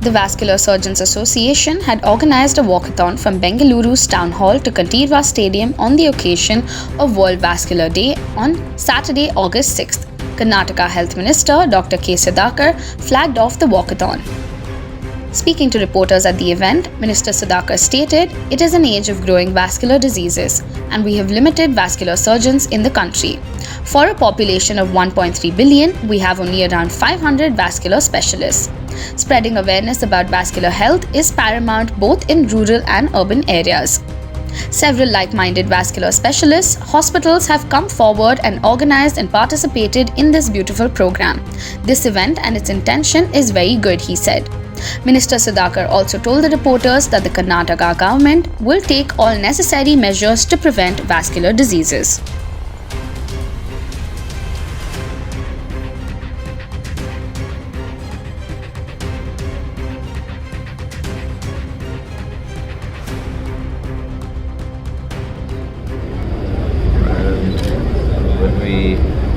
The Vascular Surgeons Association had organized a walkathon from Bengaluru's town hall to Kantirva Stadium on the occasion of World Vascular Day on Saturday, August 6th. Karnataka Health Minister Dr. K. Sudhakar flagged off the walkathon. Speaking to reporters at the event, Minister Sudhakar stated, "It is an age of growing vascular diseases, and we have limited vascular surgeons in the country. For a population of 1.3 billion, we have only around 500 vascular specialists. Spreading awareness about vascular health is paramount both in rural and urban areas." Several like-minded vascular specialists, hospitals have come forward and organized and participated in this beautiful program. This event and its intention is very good, he said. Minister Sudhakar also told the reporters that the Karnataka government will take all necessary measures to prevent vascular diseases.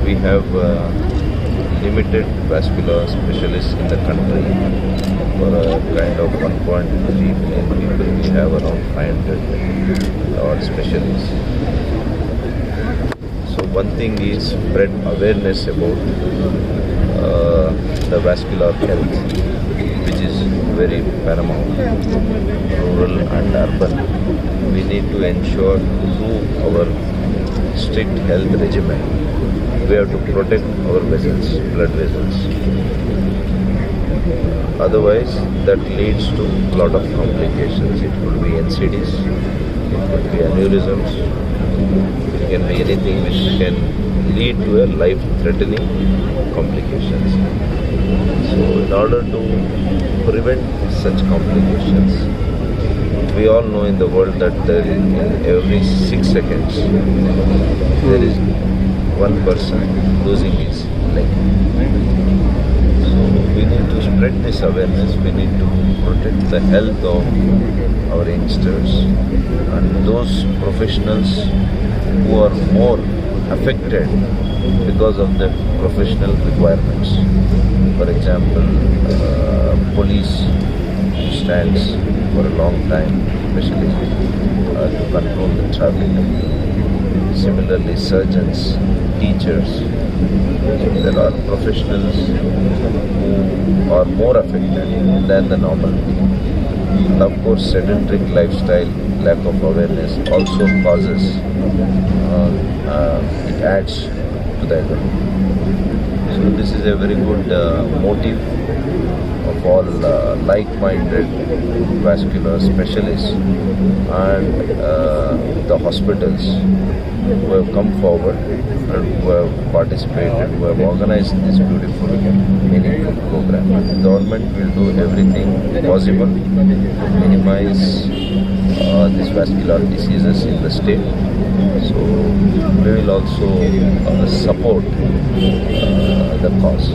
We have limited vascular specialists in the country. For a kind of 1.3 million people, we have around 500 odd specialists. So one thing is spread awareness about the vascular health, which is very paramount, rural and urban. We need to ensure through our strict health regimen, we have to protect our vessels, blood vessels. Otherwise, that leads to a lot of complications. It could be NCDs, it could be aneurysms, it can be anything which can lead to a life-threatening complications. So, in order to prevent such complications, we all know in the world that in every 6 seconds there is one person losing his leg. So we need to spread this awareness. We need to protect the health of our youngsters and those professionals who are more affected because of the professional requirements. For example, police stands for a long time, especially to control the traffic. Similarly, surgeons, teachers, there are professionals who are more affected than the normal people. And of course, sedentary lifestyle, lack of awareness also causes, it adds to the economy. So this is a very good motive of all like-minded vascular specialists and the hospitals who have come forward and who have participated, who have organized this beautiful, meaningful program. The government will do everything possible to minimize these vascular diseases in the state. So we will also support the cause.